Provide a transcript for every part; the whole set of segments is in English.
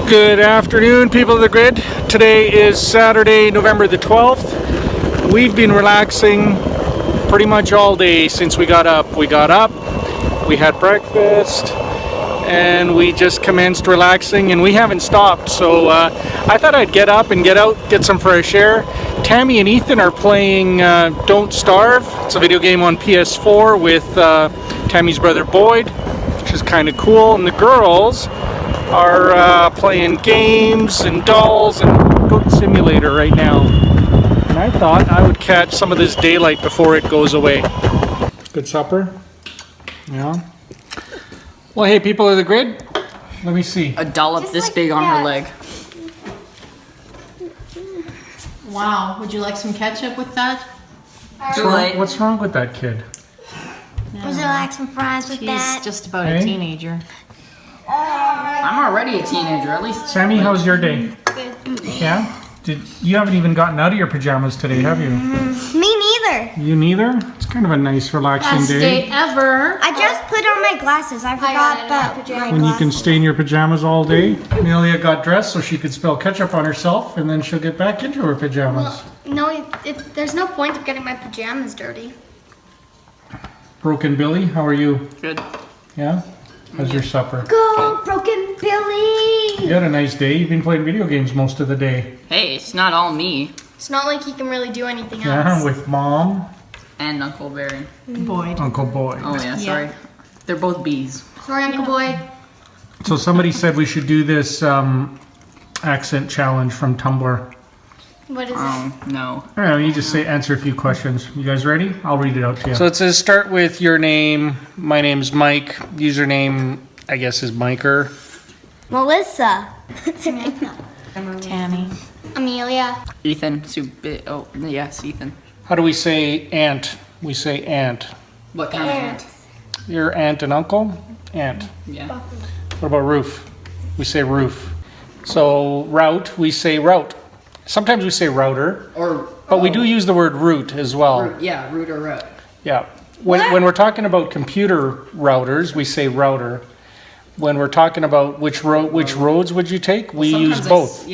Good afternoon, people of the grid. Today is Saturday, November the 12th. We've been relaxing pretty much all day since we got up. We had breakfast, and we just commenced relaxing, and we haven't stopped. So I thought I'd get up and get out, get some fresh air. Tammy and Ethan are playing Don't Starve. It's a video game on PS4 with Tammy's brother Boyd, which is kind of cool. And the girls are playing games and dolls and Goat Simulator right now. And I thought I would catch some of this daylight before it goes away. Good supper? Yeah. Well, hey, people of the grid, let me see. A dollop this big on her leg. Wow, would you like some ketchup with that? What's wrong with that kid? Would you like some fries with that? She's just about a teenager. I'm already a teenager, at least. Sammy, how's your day? Good. Yeah? You haven't even gotten out of your pajamas today, have you? Me neither. You neither? It's kind of a nice, relaxing Best day ever. I just put on my glasses. I forgot about my glasses. When you can stay in your pajamas all day. Amelia got dressed so she could spill ketchup on herself, and then she'll get back into her pajamas. No, there's no point of getting my pajamas dirty. Broken Billy, how are you? Good. Yeah? How's your supper? Go, Broken Billy! You had a nice day. You've been playing video games most of the day. Hey, it's not all me. It's not like he can really do anything else. Yeah, with Mom. And Uncle Barry. Boyd. Uncle Boyd. Oh yeah, sorry. They're both bees. Sorry, Uncle Boyd. So somebody said we should do this accent challenge from Tumblr. What is it? No. I don't know, you just say answer a few questions. You guys ready? I'll read it out to you. So it says start with your name. My name's Mike. Username, I guess, is Miker. Melissa. Tammy. Amelia. Ethan. Oh, yes, Ethan. How do we say aunt? We say aunt. What kind of aunt? Your aunt and uncle? Aunt. Yeah. What about roof? We say roof. So route, we say route. Sometimes we say router, but we do use the word root as well. Root or route. Yeah. When we're talking about computer routers, we say router. When we're talking about which roads would you take, we use both.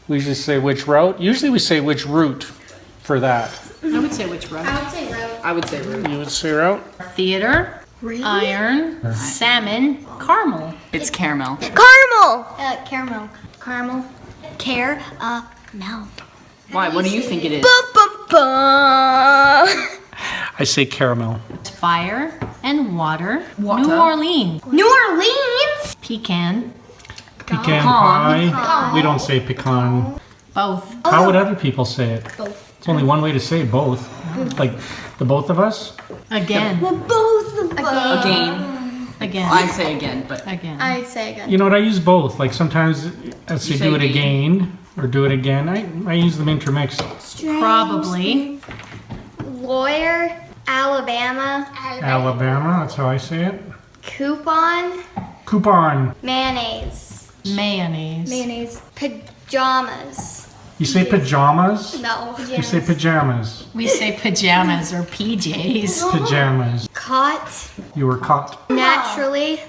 We just say which route. Usually we say which route for that. I would say which route? I would say route. You would say route? Theater, iron, salmon, caramel. It's caramel. Caramel. Caramel. No. Why? What do you think it is? I say caramel. Fire and water. Water. New Orleans. New Orleans. Pecan. Pecan pie. We don't say pecan. Both. How would other people say it? Both. It's only one way to say both. Like the both of us? Again. Both of Again. Again. I say again, but Again. I say again. You know what? I use both. Like sometimes I say say do it again or do it again. I use them intermixed. Probably. Lawyer. Alabama. Alabama, that's how I say it. Coupon. Coupon. Mayonnaise. Mayonnaise. Pajamas. You say pajamas? No. You say pajamas. We say pajamas or PJs. Pajamas. Caught. You were caught. Naturally.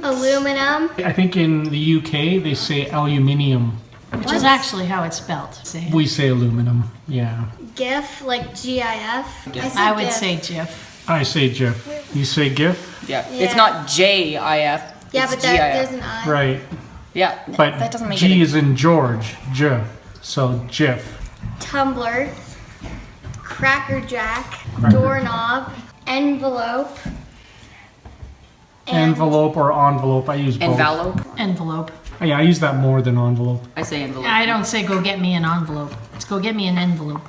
Aluminum. I think in the UK they say aluminium. Which is actually how it's spelled. Say. We say aluminum. Yeah. GIF, like GIF. I would say GIF. I say GIF. You say GIF? yeah. It's not JIF. Yeah, it's but GIF. there's an I. Right. Yeah, But that doesn't make G it. is in George. J. So GIF. Tumbler. Cracker Jack. Doorknob. Envelope. and Envelope or envelope. I use both. Envelope. Envelope. Yeah, I use that more than envelope. I say envelope. I don't say go get me an envelope. It's go get me an envelope.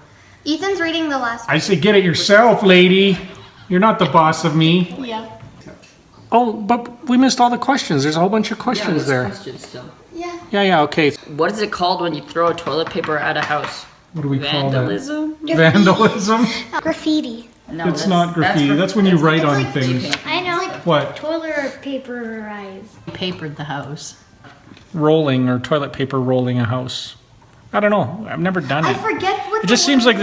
Ethan's reading the last one. I say get it yourself, lady. You're not the boss of me. Yeah. Oh, but we missed all the questions. There's a whole bunch of questions there. Questions still. Yeah. Yeah, okay. What is it called when you throw a toilet paper at a house? What do we call that? Vandalism? Vandalism? Graffiti. No, It's not graffiti. That's when you write on things. I know. What? Toilet paperize. Papered the house. Rolling or toilet paper rolling a house. I don't know. I've never done I it. forget what It just seems like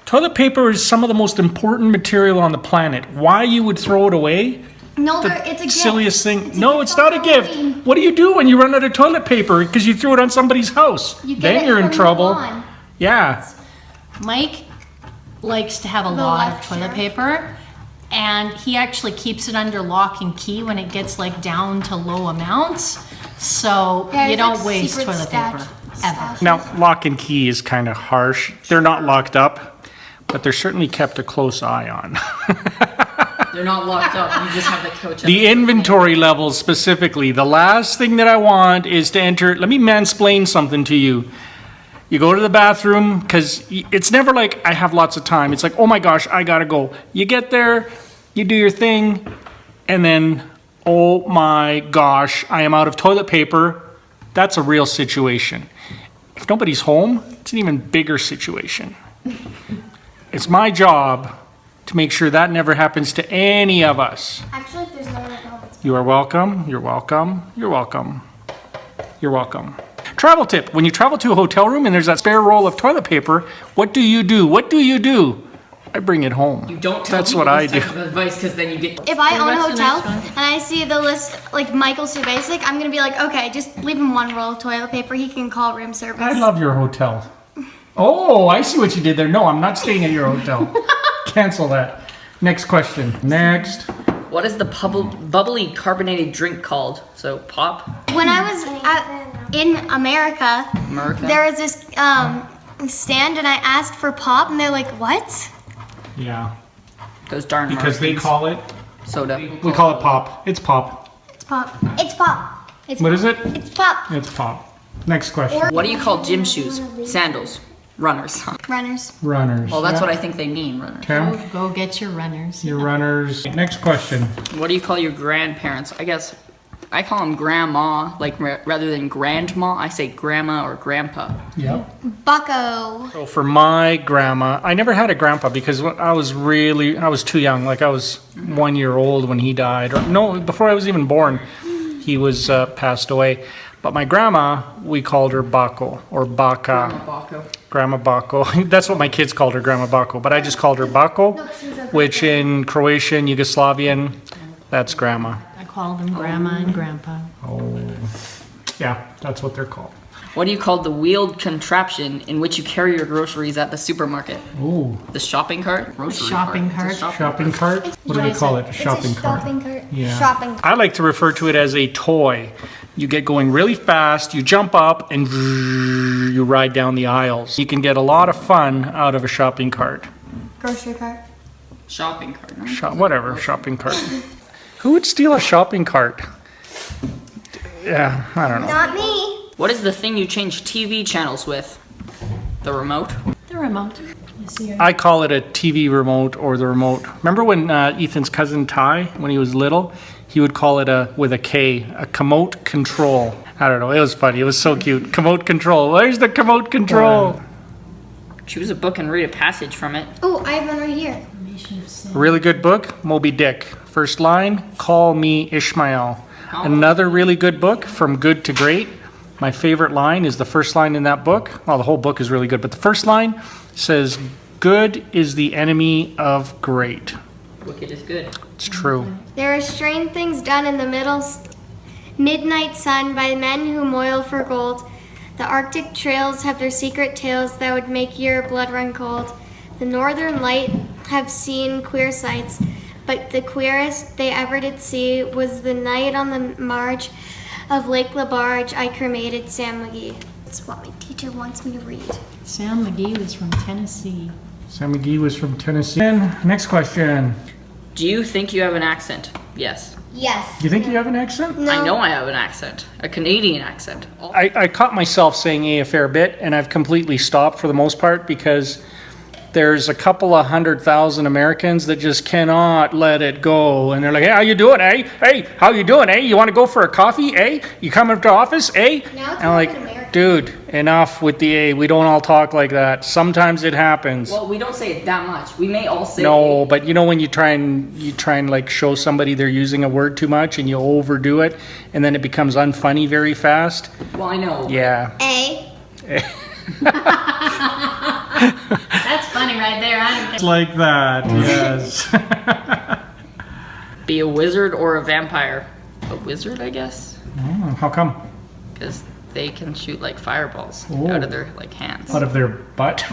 toilet paper is some of the most important material on the planet. Why you would throw it away No, the it's a gift. silliest thing. It's a No, gift it's not a for gift. Halloween. What do you do when you run out of toilet paper because you threw it on somebody's house? You get Then it you're in from trouble. Milan. Yeah. Mike likes to have a The lot of left toilet chair. paper, and he actually keeps it under lock and key when it gets like down to low amounts. So Yeah, you it's don't like waste secret toilet stash- paper stash. ever. Now, lock and key is kind of harsh. They're not locked up, but they're certainly kept a close eye on. They're not locked up. You just have the couch. The inventory levels specifically. The last thing that I want is to enter. Let me mansplain something to you. You go to the bathroom because it's never like I have lots of time. It's like, oh my gosh, I gotta go. You get there, you do your thing, and then, oh my gosh, I am out of toilet paper. That's a real situation. If nobody's home, it's an even bigger situation. It's my job to make sure that never happens to any of us. Actually, if there's no one at home, it's You are welcome. You're welcome. You're welcome. You're welcome. Travel tip. When you travel to a hotel room and there's that spare roll of toilet paper, what do you do? What do you do? I bring it home. You don't tell That's people what I this do. type of advice because then you get. If I own a what's the hotel next one? and I see the list like Michael's too basic, I'm gonna be like, okay, just leave him one roll of toilet paper. He can call room service. I love your hotel. Oh, I see what you did there. No, I'm not staying at your hotel. Cancel that. Next question. Next. What is the bubbly carbonated drink called? So pop, When I was in America, America. there was this stand and I asked for pop and they're like, what? Yeah. Those darn Because they Americans. call it, Soda. we call it pop. It's pop. It's pop. It's pop. It's What is it? It's pop. It's pop. Next question. What do you call gym shoes? Sandals. Runners. Runners. Runners. Well, that's Yeah. what I think they mean, runners. Tim, Go get your runners. your runners. Next question. What do you call your grandparents? I guess I call them grandma, like rather than grandma, I say grandma or grandpa. Yep. Bucko. So for my grandma, I never had a grandpa because I was too young. Like I was 1 year old when he died. Or no, before I was even born, he was passed away. But my grandma, we called her Bako or Baka. Baco. Grandma Bako. That's what my kids called her, Grandma Bako. But I just called her Bako, which in Croatian, Yugoslavian, that's grandma. I call them grandma and grandpa. Oh, yeah, that's what they're called. What do you call the wheeled contraption in which you carry your groceries at the supermarket? Ooh, The shopping cart? Grocery Shopping cart. It's a cart. shopping cart? What do we is call it? it? Shopping cart. Shopping cart. Yeah. Shopping. I like to refer to it as a toy. You get going really fast, you jump up, and you ride down the aisles. You can get a lot of fun out of a shopping cart. Grocery cart. Shopping cart. Whatever, shopping cart. Who would steal a shopping cart? Yeah, I don't know. Not me. What is the thing you change TV channels with? The remote? The remote. You see her? I call it a TV remote or the remote. Remember when Ethan's cousin Ty, when he was little, he would call it with a K, a commode control. I don't know, it was funny. It was so cute. Commode control. Where's the commode control? Choose a book and read a passage from it. Oh, I have one right here. A really good book, Moby Dick. First line, call me Ishmael. Another really good book, From Good to Great. My favorite line is the first line in that book. Well, the whole book is really good, but the first line says, good is the enemy of great. Wicked is good. It's true. There are strange things done in the midnight sun by men who moil for gold. The Arctic trails have their secret tales that would make your blood run cold. The northern light have seen queer sights, but the queerest they ever did see was the night on the marge of Lake LaBarge I cremated Sam McGee. That's what my teacher wants me to read. Sam McGee was from Tennessee. Sam McGee was from Tennessee. And next question. Do you think you have an accent? Yes. Yes. Do you think you have an accent? No. I know I have an accent. A Canadian accent. I caught myself saying a fair bit, and I've completely stopped for the most part because there's a couple of 100,000 Americans that just cannot let it go. And they're like, hey, how you doing, eh? Hey, how you doing, eh? You want to go for a coffee, eh? You coming to office, eh? Now it's And I'm more than like, American. dude, enough with the A. We don't all talk like that. Sometimes it happens. Well, we don't say it that much. We may all say No, but you know when you try and like show somebody they're using a word too much and you overdo it and then it becomes unfunny very fast. Well, I know. Yeah. A. That's funny right there. I don't Like that, yes. be a wizard or a vampire. A wizard, I guess, Oh, how come? because they can shoot like fireballs Oh. out of their like hands. Out of their butt?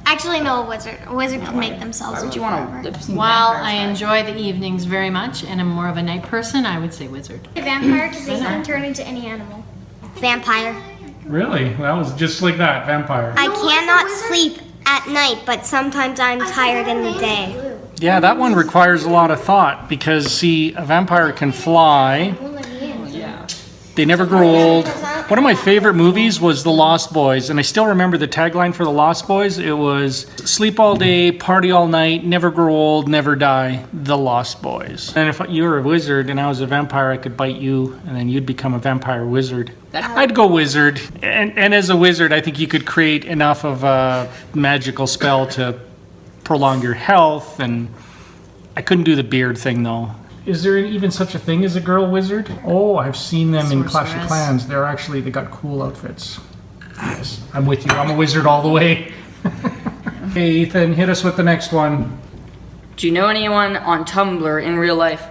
Actually, no, a wizard. A wizard can make themselves. Why would you live want forever. to lip sync While vampires? I enjoy the evenings very much and am more of a night person, I would say wizard. A vampire because they can turn into any animal. Vampire. Really? That was just like that, vampire. I cannot sleep at night, but sometimes I'm tired in the day. Yeah, that one requires a lot of thought because, see, a vampire can fly. Yeah. They never grow old. One of my favorite movies was The Lost Boys, and I still remember the tagline for The Lost Boys. It was, sleep all day, party all night, never grow old, never die, The Lost Boys. And if you were a wizard and I was a vampire, I could bite you, and then you'd become a vampire wizard. I'd go wizard. And as a wizard, I think you could create enough of a magical spell to prolong your health, and I couldn't do the beard thing, though. Is there even such a thing as a girl wizard? Oh, I've seen them in Clash of Sorceress. Clans. They got cool outfits. Yes, I'm with you. I'm a wizard all the way. Hey, Ethan, hit us with the next one. Do you know anyone on Tumblr in real life?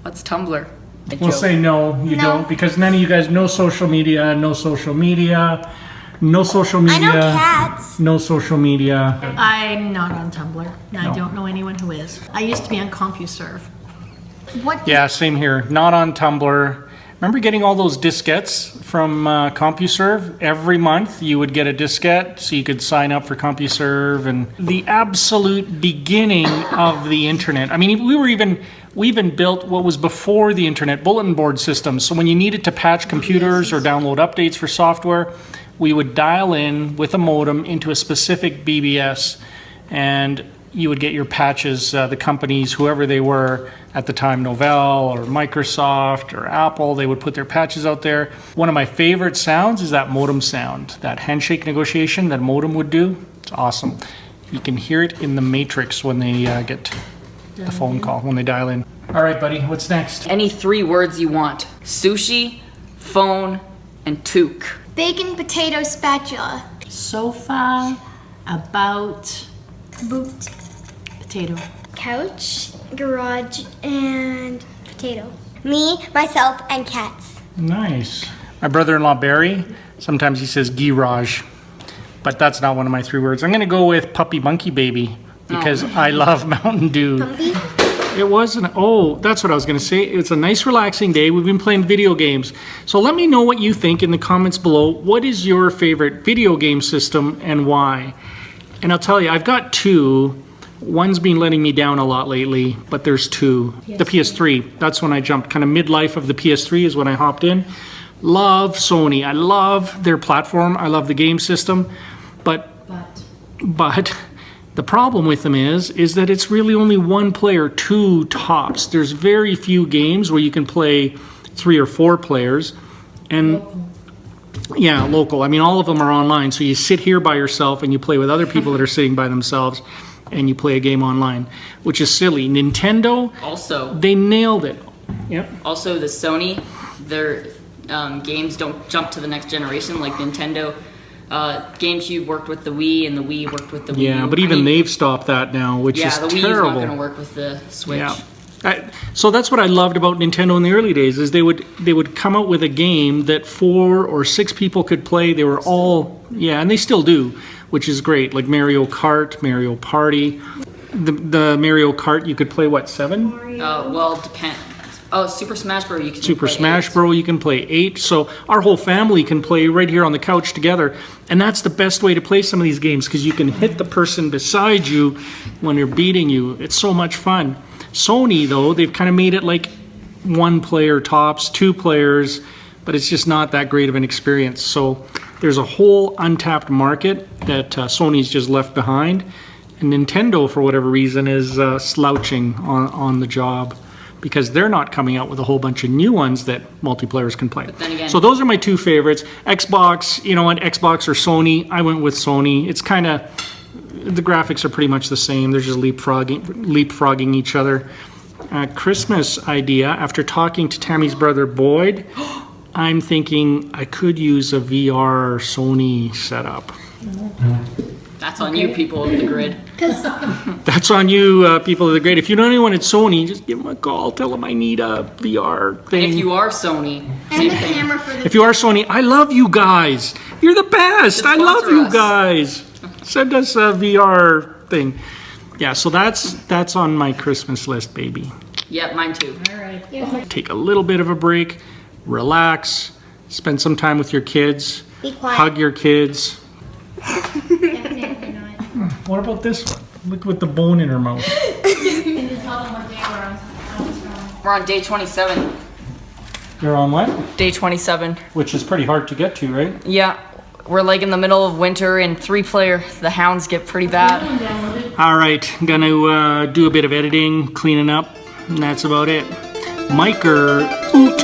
What's Tumblr? A We'll joke. say no, you No. don't, because none of you guys know social media, no social media, no social I media, know cats. no social media. I'm not on Tumblr. I don't know anyone who is. I used to be on CompuServe. What? Yeah, same here. Not on Tumblr. Remember getting all those diskettes from CompuServe? Every month you would get a diskette so you could sign up for CompuServe, and the absolute beginning of the internet. I mean, we even built what was before the internet, bulletin board systems. So when you needed to patch computers or download updates for software, we would dial in with a modem into a specific BBS, and you would get your patches, the companies, whoever they were at the time, Novell or Microsoft or Apple, they would put their patches out there. One of my favorite sounds is that modem sound, that handshake negotiation that modem would do. It's awesome. You can hear it in the Matrix when they get the phone call, when they dial in. All right, buddy, what's next? Any 3 words you want. Sushi, phone, and toque. Bacon potato spatula. Sofa, about, Boot. potato. Couch, garage, and potato. Me, myself, and cats. Nice. My brother-in-law, Barry, sometimes he says garage, but that's not one of my 3 words. I'm going to go with puppy monkey baby because I love Mountain Dew. It wasn't, oh, that's what I was going to say. It's a nice relaxing day. We've been playing video games. So let me know what you think in the comments below. What is your favorite video game system and why? And I'll tell you, I've got 2. One's been letting me down a lot lately, but there's 2. The PS3, that's when I jumped. Kind of midlife of the PS3 is when I hopped in. Love Sony. I love their platform. I love the game system. But the problem with them is that it's really only 1 player, 2 tops. There's very few games where you can play 3 or 4 players. And yeah, local. I mean, all of them are online. So you sit here by yourself and you play with other people that are sitting by themselves, and you play a game online, which is silly. Nintendo, Also, they nailed it. Yep. Also, the Sony, their games don't jump to the next generation like Nintendo. GameCube worked with the Wii, and the Wii worked with the Wii Yeah, U. but even they've stopped that now, which yeah, is the Wii terrible. is not going to work with the Switch. Yeah. So that's what I loved about Nintendo in the early days is they would come out with a game that 4 or 6 people could play. They were all, yeah, and they still do, which is great. Like Mario Kart, Mario Party. The Mario Kart, you could play, what, 7? Well, depends. Oh, Super Smash Bros. You can Super play Smash 8. Bros. You can play 8. So our whole family can play right here on the couch together. And that's the best way to play some of these games because you can hit the person beside you when they're beating you. It's so much fun. Sony, though, they've kind of made it like 1 player tops, 2 players, but it's just not that great of an experience. So there's a whole untapped market that Sony's just left behind. And Nintendo, for whatever reason, is slouching on the job because they're not coming out with a whole bunch of new ones that multiplayers can play. then again- So those are my 2 favorites. Xbox, you know what, Xbox or Sony, I went with Sony. It's kind of, the graphics are pretty much the same. They're just leapfrogging each other. Christmas idea, after talking to Tammy's brother Boyd, I'm thinking I could use a VR Sony setup. That's on you, people of the grid. That's on you, people of the grid. If you know anyone at Sony, just give them a call. Tell them I need a VR thing. And if you are Sony, And same the thing. camera for the If you are Sony, I love you guys. You're the best. I love sponsor you us. guys. Send us a VR thing. Yeah, so that's on my Christmas list, baby. Yep, mine too. All right. Take a little bit of a break, relax, spend some time with your kids, Be quiet. hug your kids. Definitely not. What about this one? Look with the bone in her mouth. Can you tell them what day we're on? We're on day 27. You're on what? Day 27. Which is pretty hard to get to, right? Yeah, we're like in the middle of winter and 3-player. The hounds get pretty bad. All right, I'm gonna do a bit of editing, cleaning up, and that's about it. Mike or Oot?